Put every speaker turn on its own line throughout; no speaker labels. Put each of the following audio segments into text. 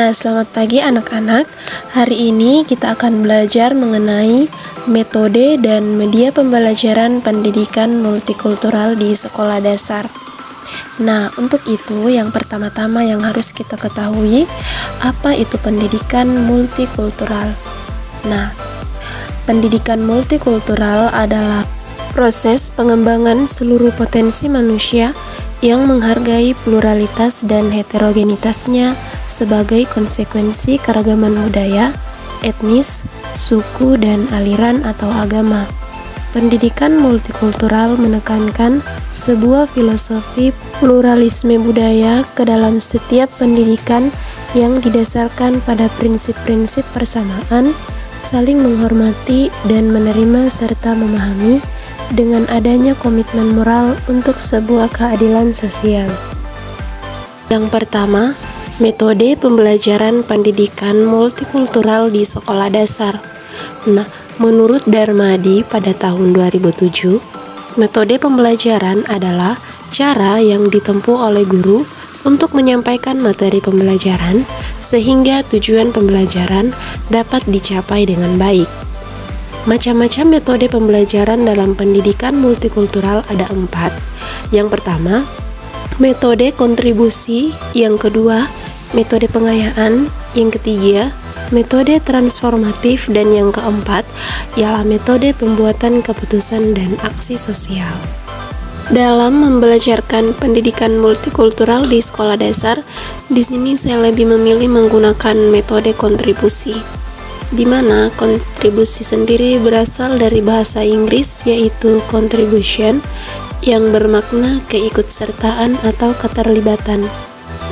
Nah, selamat pagi anak-anak. Hari ini kita akan belajar mengenai metode dan media pembelajaran pendidikan multikultural di sekolah dasar. Nah, untuk itu yang pertama-tama yang harus kita ketahui, apa itu pendidikan multikultural? Nah, pendidikan multikultural adalah proses pengembangan seluruh potensi manusia yang menghargai pluralitas dan heterogenitasnya sebagai konsekuensi keragaman budaya, etnis, suku, dan aliran atau agama. Pendidikan multikultural menekankan sebuah filosofi pluralisme budaya ke dalam setiap pendidikan yang didasarkan pada prinsip-prinsip persamaan, saling menghormati dan menerima serta memahami, dengan adanya komitmen moral untuk sebuah keadilan sosial. Yang pertama, metode pembelajaran pendidikan multikultural di sekolah dasar. Nah, menurut Darmadi pada tahun 2007, metode pembelajaran adalah cara yang ditempuh oleh guru untuk menyampaikan materi pembelajaran sehingga tujuan pembelajaran dapat dicapai dengan baik. Macam-macam metode pembelajaran dalam pendidikan multikultural ada 4. Yang pertama, metode kontribusi. Yang kedua, metode pengayaan. Yang ketiga, metode transformatif. Dan yang keempat, ialah metode pembuatan keputusan dan aksi sosial. Dalam membelajarkan pendidikan multikultural di sekolah dasar, di sini saya lebih memilih menggunakan metode kontribusi, di mana kontribusi sendiri berasal dari bahasa Inggris yaitu contribution, yang bermakna keikutsertaan atau keterlibatan.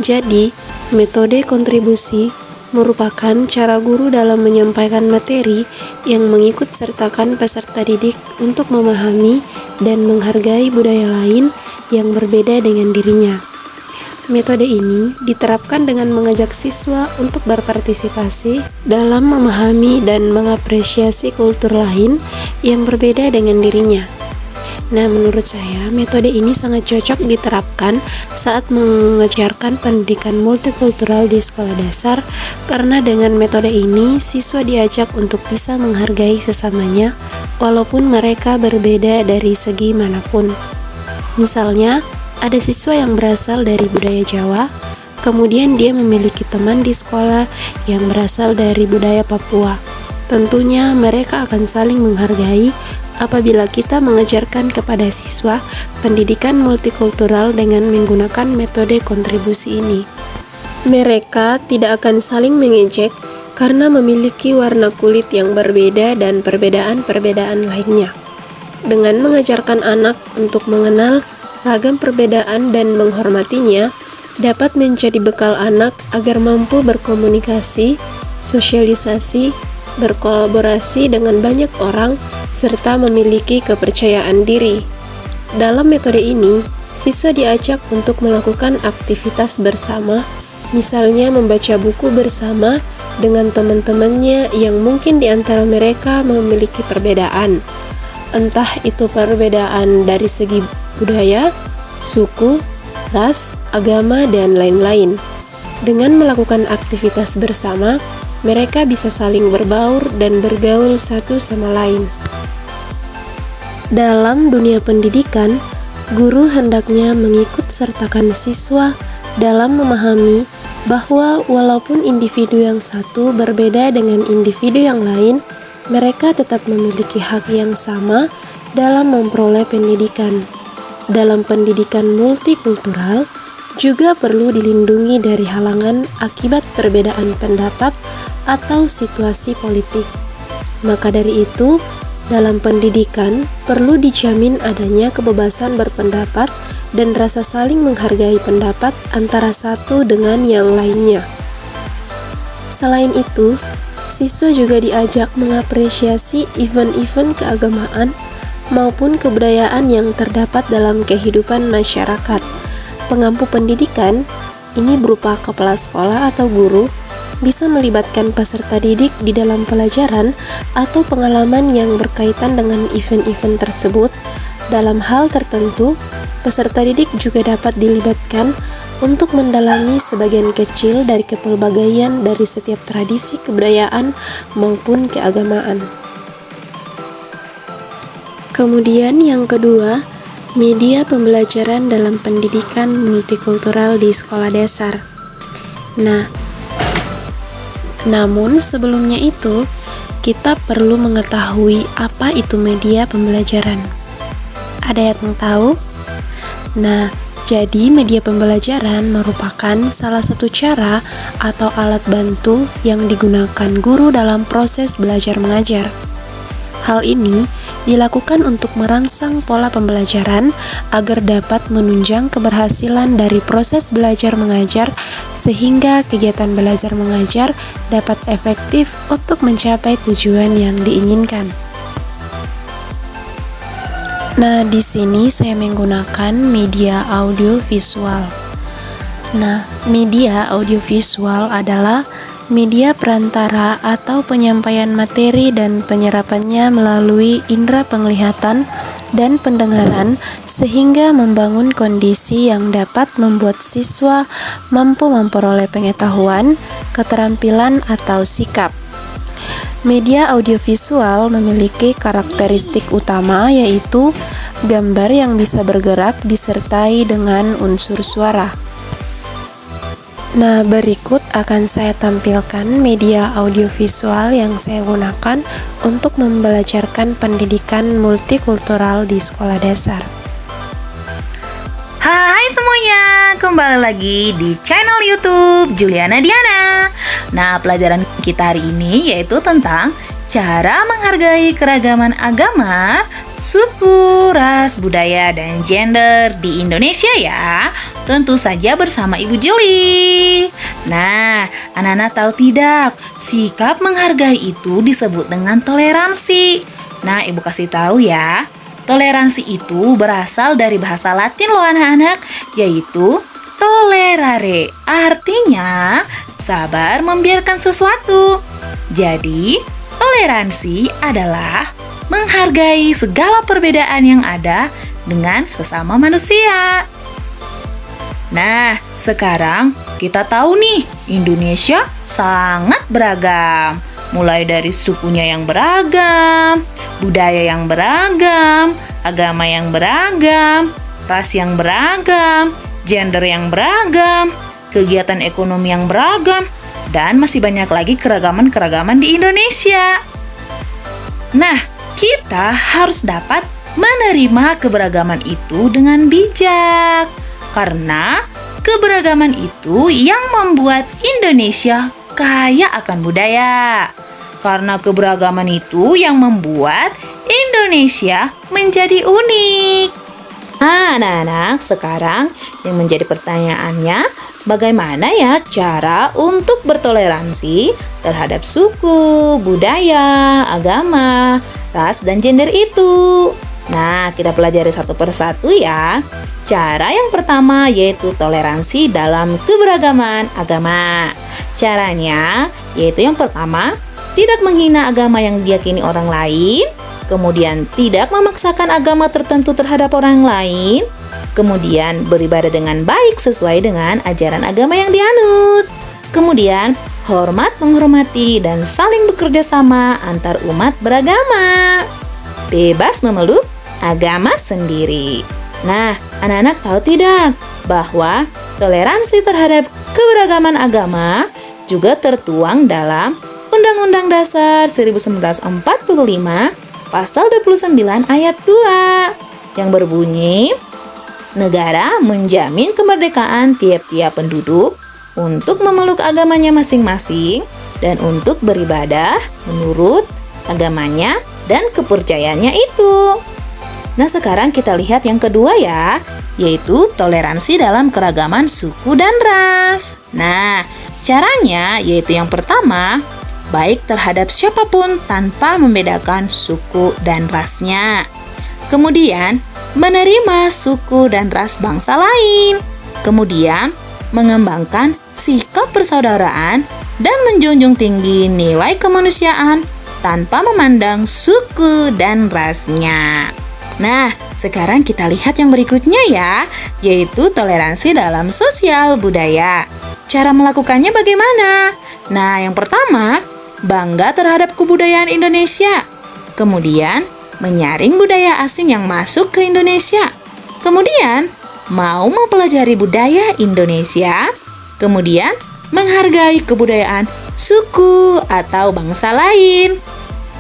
Jadi, metode kontribusi merupakan cara guru dalam menyampaikan materi yang mengikutsertakan peserta didik untuk memahami dan menghargai budaya lain yang berbeda dengan dirinya. Metode ini diterapkan dengan mengajak siswa untuk berpartisipasi dalam memahami dan mengapresiasi kultur lain yang berbeda dengan dirinya. Nah, menurut saya metode ini sangat cocok diterapkan saat mengajarkan pendidikan multikultural di sekolah dasar, karena dengan metode ini siswa diajak untuk bisa menghargai sesamanya walaupun mereka berbeda dari segi manapun. Misalnya, ada siswa yang berasal dari budaya Jawa, kemudian dia memiliki teman di sekolah yang berasal dari budaya Papua. Tentunya mereka akan saling menghargai apabila kita mengajarkan kepada siswa pendidikan multikultural dengan menggunakan metode kontribusi ini. Mereka tidak akan saling mengejek karena memiliki warna kulit yang berbeda dan perbedaan-perbedaan lainnya. Dengan mengajarkan anak untuk mengenal ragam perbedaan dan menghormatinya, dapat menjadi bekal anak agar mampu berkomunikasi, sosialisasi, berkolaborasi dengan banyak orang, serta memiliki kepercayaan diri. Dalam metode ini, siswa diajak untuk melakukan aktivitas bersama, misalnya membaca buku bersama dengan teman-temannya yang mungkin di antara mereka memiliki perbedaan. Entah itu perbedaan dari segi budaya, suku, ras, agama, dan lain-lain. Dengan melakukan aktivitas bersama, mereka bisa saling berbaur dan bergaul satu sama lain. Dalam dunia pendidikan, guru hendaknya mengikut sertakan siswa dalam memahami bahwa walaupun individu yang satu berbeda dengan individu yang lain, mereka tetap memiliki hak yang sama dalam memperoleh pendidikan. Dalam pendidikan multikultural, juga perlu dilindungi dari halangan akibat perbedaan pendapat atau situasi politik. Maka dari itu, dalam pendidikan perlu dijamin adanya kebebasan berpendapat dan rasa saling menghargai pendapat antara satu dengan yang lainnya. Selain itu, siswa juga diajak mengapresiasi event-event keagamaan maupun kebudayaan yang terdapat dalam kehidupan masyarakat. Pengampu pendidikan, ini berupa kepala sekolah atau guru, bisa melibatkan peserta didik di dalam pelajaran atau pengalaman yang berkaitan dengan event-event tersebut. Dalam hal tertentu, peserta didik juga dapat dilibatkan untuk mendalami sebagian kecil dari kepelbagaian dari setiap tradisi kebudayaan maupun keagamaan. Kemudian yang kedua, media pembelajaran dalam pendidikan multikultural di sekolah dasar. Namun sebelumnya itu, kita perlu mengetahui apa itu media pembelajaran. Ada yang tahu? Jadi media pembelajaran merupakan salah satu cara atau alat bantu yang digunakan guru dalam proses belajar mengajar. Hal ini dilakukan untuk merangsang pola pembelajaran agar dapat menunjang keberhasilan dari proses belajar mengajar sehingga kegiatan belajar mengajar dapat efektif untuk mencapai tujuan yang diinginkan. Di sini saya menggunakan media audiovisual. Media audiovisual adalah media perantara atau penyampaian materi dan penyerapannya melalui indera penglihatan dan pendengaran sehingga membangun kondisi yang dapat membuat siswa mampu memperoleh pengetahuan, keterampilan, atau sikap. Media audiovisual memiliki karakteristik utama yaitu gambar yang bisa bergerak disertai dengan unsur suara. Berikut akan saya tampilkan media audiovisual yang saya gunakan untuk membelajarkan pendidikan multikultural di sekolah dasar.
Hai semuanya, kembali lagi di channel YouTube Juliana Diana. Pelajaran kita hari ini yaitu tentang cara menghargai keragaman agama, suku, ras, budaya, dan gender di Indonesia ya. Tentu saja bersama Ibu Juli. Anak-anak tahu tidak, sikap menghargai itu disebut dengan toleransi. Ibu kasih tahu ya. Toleransi itu berasal dari bahasa Latin loh anak-anak, yaitu tolerare. Artinya sabar membiarkan sesuatu. Jadi, toleransi adalah menghargai segala perbedaan yang ada dengan sesama manusia. Sekarang kita tahu nih, Indonesia sangat beragam. Mulai dari sukunya yang beragam, budaya yang beragam, agama yang beragam, ras yang beragam, gender yang beragam, kegiatan ekonomi yang beragam, dan masih banyak lagi keragaman-keragaman di Indonesia. Kita harus dapat menerima keberagaman itu dengan bijak. Karena keberagaman itu yang membuat Indonesia kaya akan budaya. Karena keberagaman itu yang membuat Indonesia menjadi unik. Anak-anak, sekarang yang menjadi pertanyaannya, bagaimana ya cara untuk bertoleransi terhadap suku, budaya, agama, ras, dan gender itu? Kita pelajari satu persatu ya. Cara yang pertama yaitu toleransi dalam keberagaman agama. Caranya yaitu yang pertama, tidak menghina agama yang diyakini orang lain, kemudian tidak memaksakan agama tertentu terhadap orang lain, kemudian beribadah dengan baik sesuai dengan ajaran agama yang dianut, kemudian hormat menghormati dan saling bekerja sama antar umat beragama, bebas memeluk agama sendiri. Anak-anak tahu tidak bahwa toleransi terhadap keberagaman agama juga tertuang dalam Undang-Undang Dasar 1945 Pasal 29 ayat 2 yang berbunyi, negara menjamin kemerdekaan tiap-tiap penduduk untuk memeluk agamanya masing-masing dan untuk beribadah menurut agamanya dan kepercayaannya itu. Sekarang kita lihat yang kedua ya, yaitu toleransi dalam keragaman suku dan ras. Caranya yaitu yang pertama, baik terhadap siapapun tanpa membedakan suku dan rasnya. Kemudian, menerima suku dan ras bangsa lain. Kemudian, mengembangkan sikap persaudaraan dan menjunjung tinggi nilai kemanusiaan tanpa memandang suku dan rasnya. Nah, sekarang kita lihat yang berikutnya ya, yaitu toleransi dalam sosial budaya. Cara melakukannya bagaimana? Nah, yang pertama, bangga terhadap kebudayaan Indonesia. Kemudian, menyaring budaya asing yang masuk ke Indonesia. Kemudian, mau mempelajari budaya Indonesia. Kemudian, menghargai kebudayaan suku atau bangsa lain.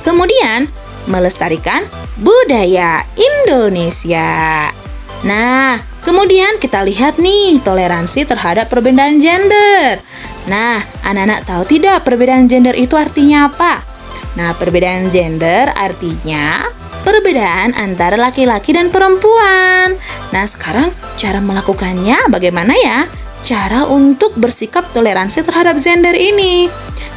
Kemudian, melestarikan budaya Indonesia. Nah, kemudian kita lihat nih toleransi terhadap perbedaan gender. Nah, anak-anak tahu tidak perbedaan gender itu artinya apa? Nah, perbedaan gender artinya perbedaan antara laki-laki dan perempuan. Nah, sekarang cara melakukannya bagaimana ya? Cara untuk bersikap toleransi terhadap gender ini.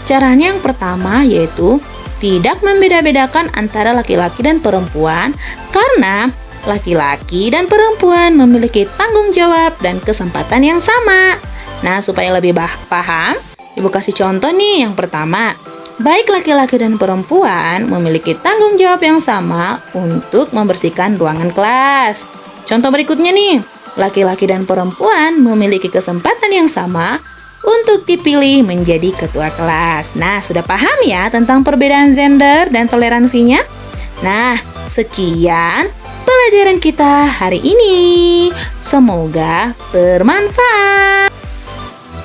Caranya yang pertama yaitu tidak membeda-bedakan antara laki-laki dan perempuan karena laki-laki dan perempuan memiliki tanggung jawab dan kesempatan yang sama. Nah, supaya lebih paham, Ibu kasih contoh nih yang pertama. Baik laki-laki dan perempuan memiliki tanggung jawab yang sama untuk membersihkan ruangan kelas. Contoh berikutnya nih, laki-laki dan perempuan memiliki kesempatan yang sama untuk dipilih menjadi ketua kelas. Nah, sudah paham ya tentang perbedaan gender dan toleransinya? Nah, sekian pelajaran kita hari ini. Semoga bermanfaat.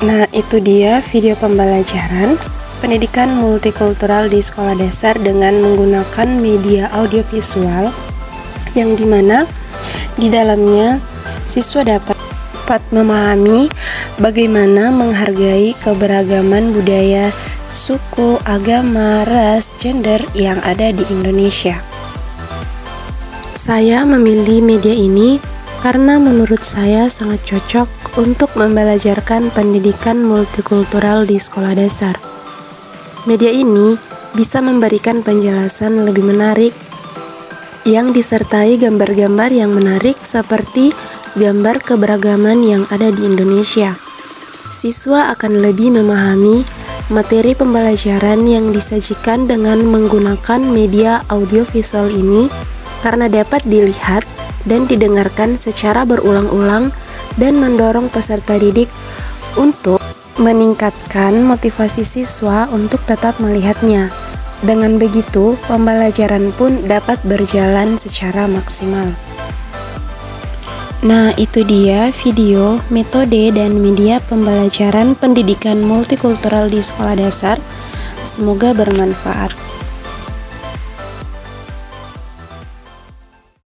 Nah, itu dia video pembelajaran pendidikan multikultural di sekolah dasar dengan menggunakan media audiovisual yang dimana di dalamnya siswa dapat memahami bagaimana menghargai keberagaman budaya, suku, agama, ras, gender yang ada di Indonesia. Saya memilih media ini karena menurut saya sangat cocok untuk membelajarkan pendidikan multikultural di sekolah dasar. Media ini bisa memberikan penjelasan lebih menarik yang disertai gambar-gambar yang menarik seperti gambar keberagaman yang ada di Indonesia. Siswa akan lebih memahami materi pembelajaran yang disajikan dengan menggunakan media audiovisual ini karena dapat dilihat dan didengarkan secara berulang-ulang dan mendorong peserta didik untuk meningkatkan motivasi siswa untuk tetap melihatnya. Dengan begitu, pembelajaran pun dapat berjalan secara maksimal. Nah, itu dia video, metode, dan media pembelajaran pendidikan multikultural di sekolah dasar. Semoga bermanfaat.